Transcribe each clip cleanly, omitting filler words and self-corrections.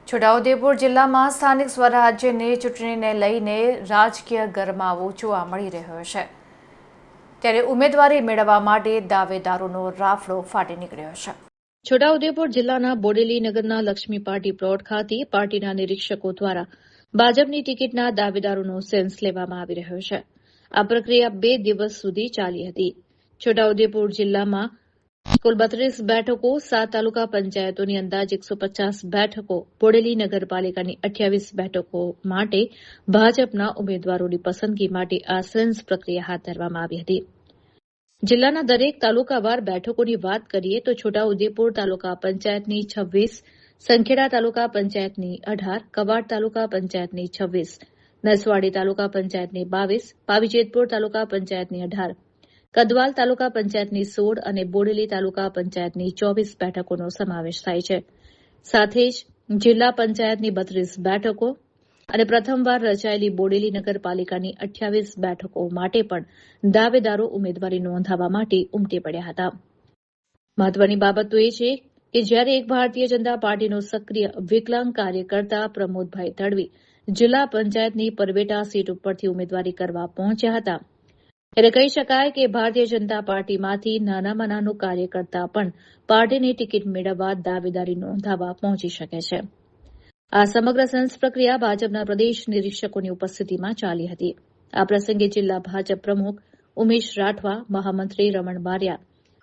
છોટાઉદેપુર જિલ્લામાં સ્થાનિક સ્વરાજ્યની ચૂંટણીને લઈને રાજકીય ગરમાવો જોવા મળી રહ્યો છે, ત્યારે ઉમેદવારી મેળવવા માટે દાવેદારોનો રાફડો ફાટી નીકળ્યો છે। છોટાઉદેપુર જિલ્લાના બોડેલી નગરના લક્ષ્મી પાર્ટી પ્લોટ ખાતે પાર્ટીના નિરીક્ષકો દ્વારા ભાજપની ટિકિટના દાવેદારોનો સેન્સ લેવામાં આવી રહ્યો છે। આ પ્રક્રિયા 2 દિવસ સુધી ચાલી હતી। છોટાઉદેપુર જિલ્લામાં કુલ 32 બેઠકો, 7 તાલુકા પંચાયતોની અંદાજ 150 બેઠકો, બોડેલી નગરપાલિકાની 28 બેઠકો માટે ભાજપના ઉમેદવારોની પસંદગી માટે આ સેન્સ પ્રક્રિયા હાથ ધરવામાં આવી હતી। જિલ્લાના દરેક તાલુકાવાર બેઠકોની વાત કરીએ તો છોટાઉદેપુર તાલુકા પંચાયતની 26, સંખેડા તાલુકા પંચાયતની 18, કવાડ તાલુકા પંચાયતની 26, નસવાડી તાલુકા પંચાયતની 22, પાવીજેતપુર તાલુકા પંચાયતની 18, કદવાલ તાલુકા પંચાયતની 16 અને બોડેલી તાલુકા પંચાયતની 24 બેઠકોનો સમાવેશ થાય છે। સાથે જ જિલ્લા પંચાયતની 32 બેઠકો અને પ્રથમવાર રચાયેલી બોડેલી નગરપાલિકાની 28 બેઠકો માટે પણ દાવેદારો ઉમેદવારી નોંધાવવા માટે ઉમટી પડ્યા હતા। મહત્વની બાબત તો એ છે કે જ્યારે એક ભારતીય જનતા પાર્ટીનો સક્રિય વિકલાંગ કાર્યકર્તા પ્રમોદભાઈ તડવી જિલ્લા પંચાયતની પરવેટા સીટ ઉપરથી ઉમેદવારી કરવા પહોંચ્યા હતા, ત્યારે કહી શકાય કે ભારતીય જનતા પાર્ટીમાંથી નાનામાં નાનો કાર્યકર્તા પણ પાર્ટીની ટિકિટ મેળવવા દાવેદારી નોંધાવવા પહોંચી શકે છે। આ સમગ્ર સેન્સ પ્રક્રિયા ભાજપના પ્રદેશ નિરીક્ષકોની ઉપસ્થિતિમાં ચાલી હતી। આ પ્રસંગે જિલ્લા ભાજપ પ્રમુખ ઉમેશ રાઠવા, મહામંત્રી રમણ બારિયા,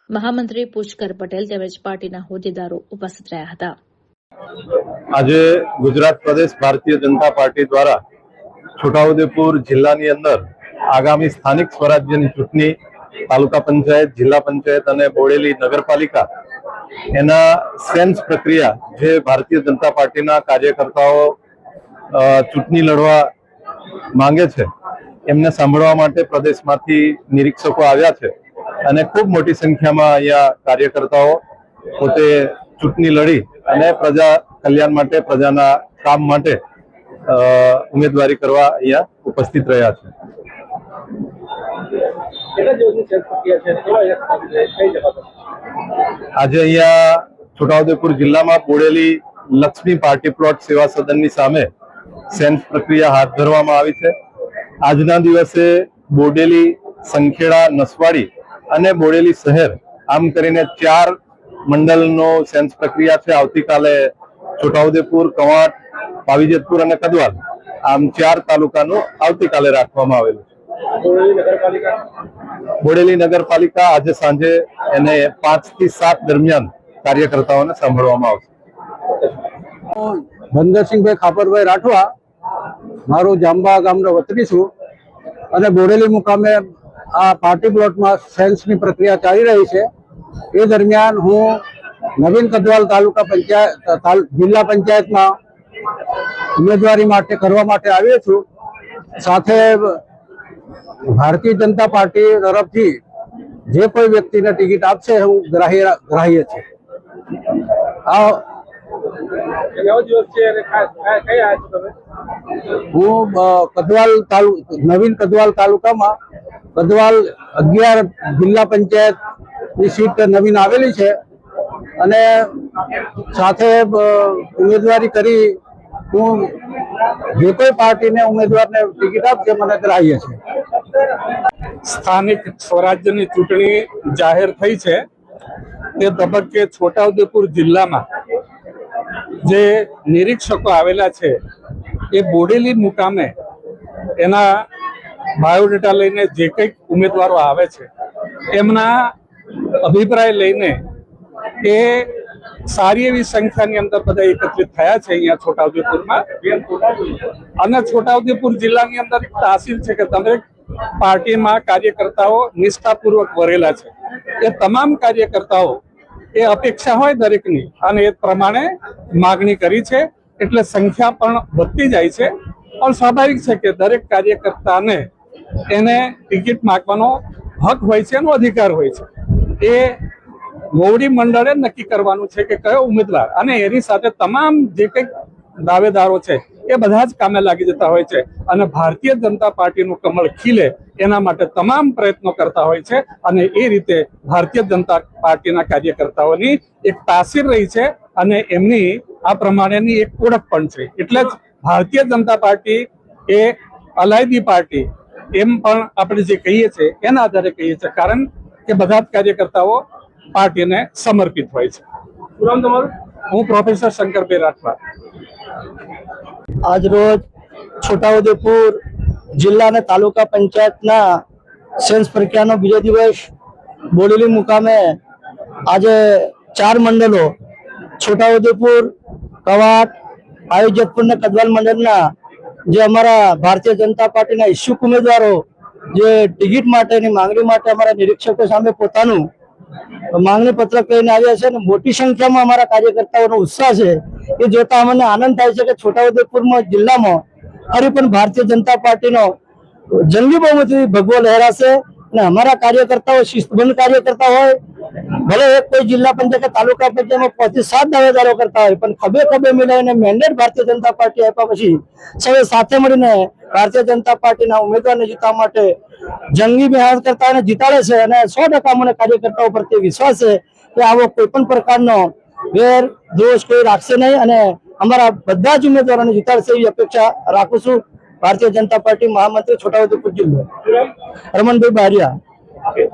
મહામંત્રી પુષ્કર પટેલ તેમજ પાર્ટીના હોદ્દેદારો ઉપસ્થિત રહ્યા હતા। આજે ગુજરાત પ્રદેશ ભારતીય જનતા પાર્ટી દ્વારા છોટાઉદેપુર જિલ્લાની અંદર આગામી સ્થાનિક સ્વરાજ્યની ચૂંટણી, તાલુકા પંચાયત, જિલ્લા પંચાયત અને બોડેલી નગરપાલિકા એના સેન્સ પ્રક્રિયા જે ભારતીય જનતા પાર્ટીના કાર્યકર્તાઓ ચૂંટણી લડવા માંગે છે એમને સાંભળવા માટે પ્રદેશમાંથી નિરીક્ષકો આવ્યા છે અને ખૂબ મોટી સંખ્યામાં અહીંયા કાર્યકર્તાઓ પોતે ચૂંટણી લડી અને પ્રજા કલ્યાણ માટે, પ્રજાના કામ માટે ઉમેદવારી કરવા અહીંયા ઉપસ્થિત રહ્યા છે। આજે અહીંયા છોટાઉદેપુર જિલ્લામાં બોડેલી લક્ષ્મી પાર્ટી પ્લોટ સેવા સદનની સામે સેન્સ પ્રક્રિયા હાથ ધરવામાં આવી છે। આજના દિવસે બોડેલી, સંખેડા, નસવાડી અને બોડેલી શહેર આમ કરીને 4 મંડળનો સેન્સ પ્રક્રિયા છે। આવતીકાલે છોટાઉદેપુર, કવાડ, પાવીજેતપુર અને કદવાલ આમ 4 તાલુકાનું આવતીકાલે રાખવામાં આવેલું છે। બોડેલી નગરપાલિકા આજે સાંજે એને 5 થી 7 દરમિયાન કાર્યકર્તાઓને સાંભળવામાં આવશે। બંદરસિંહભાઈ ખાપરભાઈ રાઠવા, મારું જાંબા ગામનો વતની છું અને બોડેલી મુકામે આ પાર્ટી પ્લોટમાં સેન્સની પ્રક્રિયા ચાલી રહી છે। એ દરમિયાન હું નવીન કદવાલ તાલુકા પંચાયત જિલ્લા પંચાયતમાં ઉમેદવારી માટે કરવા માટે આવ્યો છું। સાથે ભારતીય જનતા પાર્ટી તરફથી જે કોઈ વ્યક્તિને ટિકિટ આપશે હું ગ્રાહ્ય છે। હું નવીન કદવાલ તાલુકામાં કદવાલ 11 જિલ્લા પંચાયતની સીટ નવીન આવેલી છે અને સાથે ઉમેદવારી કરી હું જે કોઈ પાર્ટીને ઉમેદવારને ટિકિટ આપશે મને ગ્રાહ્ય છે। સ્થાનિક સ્વરાજ્યની ચૂંટણી જાહેર થઈ છે તે તબક્કે છોટાઉદેપુર જિલ્લામાં જે નિરીક્ષકો આવેલા છે એ બોડેલી મુકામે એના બાયોડેટા લઈને જે કંઈક ઉમેદવારો આવે છે એમના અભિપ્રાય લઈને એ સારી એવી સંખ્યાની અંદર બધા એકત્રિત થયા છે અહીંયા છોટાઉદેપુરમાં। અને છોટાઉદેપુર જિલ્લાની અંદર એક તાસીર છે કે દરેક પાર્ટીમાં કાર્યકર્તાઓ નિષ્ઠાપૂર્વક વરેલા છે। એ તમામ કાર્યકર્તાઓ એ અપેક્ષા હોય દરેકની અને એ પ્રમાણે માગણી કરી છે, એટલે સંખ્યા પણ વધતી જાય છે। પણ સ્વાભાવિક છે કે દરેક કાર્યકર્તાને એને ટિકિટ માગવાનો હક હોય છે, એનો અધિકાર હોય છે। એ મોવડી મંડળે નક્કી કરવાનું છે કે કયો ઉમેદવાર, અને એની સાથે તમામ જે કંઈક દાવેદારો છે એ બધા જ કામે લાગી જતા હોય છે અને ભારતીય જનતા પાર્ટીનું કમળ ખીલે એના માટે તમામ પ્રયત્નો કરતા હોય છે। અને એ રીતે ભારતીય જનતા પાર્ટીના કાર્યકર્તાઓની એક તાસીર રહી છે અને એમની આ પ્રમાણેની એક ઓળખ પણ છે. એટલે જ ભારતીય જનતા પાર્ટી એ અલાયદી પાર્ટી એમ પણ આપણે જે કહીએ છીએ એના આધારે કહીએ છીએ, કારણ કે બધા જ કાર્યકર્તાઓ પાર્ટીને સમર્પિત હોય છે. હું પ્રોફેસર શંકરભાઈ રાઠવા. આજ રોજ છોટાઉદેપુર જિલ્લા અને તાલુકા પંચાયતના સેન્સ પ્રક્રિયાનો બીજો દિવસ બોડેલી મુકામે આજે 4 મંડળો છોટાઉદેપુર, કવાંટ, આયોજકપુર અને કદવાલ મંડળના જે અમારા ભારતીય જનતા પાર્ટીના ઈચ્છુક ઉમેદવારો જે ટિકિટ માટેની માંગણી માટે અમારા નિરીક્ષકો સામે પોતાનું માંગણી પત્રક લઈને આવ્યા છે અને મોટી સંખ્યામાં અમારા કાર્યકર્તાઓનો ઉત્સાહ છે. એ જોતા અમને આનંદ થાય છે કે છોટાઉદેપુરમાં જિલ્લામાં ફરી પણ ભારતીય જનતા પાર્ટીનો જંગી બહુમતી ભગવો લહેરાશે અને અમારા કાર્યકર્તાઓ શિસ્તબદ્ધ કાર્યકર્તા હોય, ભલે એક કોઈ જિલ્લા પંચાયત કે તાલુકા પંચાયતમાં 5-7 દાવેદારો કરતા હોય, પણ ખભે ખભે મિલાવીને મેન્ડેટ ભારતીય જનતા પાર્ટી આપ્યા પછી સૌએ સાથે મળીને ભારતીય જનતા પાર્ટીના ઉમેદવારને જીતવા માટે જંગી મહેનત કરતા અને જીતાડે છે. અને 100% મને કાર્યકર્તાઓ પ્રત્યે વિશ્વાસ છે કે આવો કોઈ પણ પ્રકારનો વેર દોષ કોઈ રાખશે નહીં અને અમારા બધા જ ઉમેદવારોને જીતાડશે એવી અપેક્ષા રાખું છું. ભારતીય જનતા પાર્ટી મહામંત્રી છોટાઉદેપુર જિલ્લો રમણભાઈ બારિયા.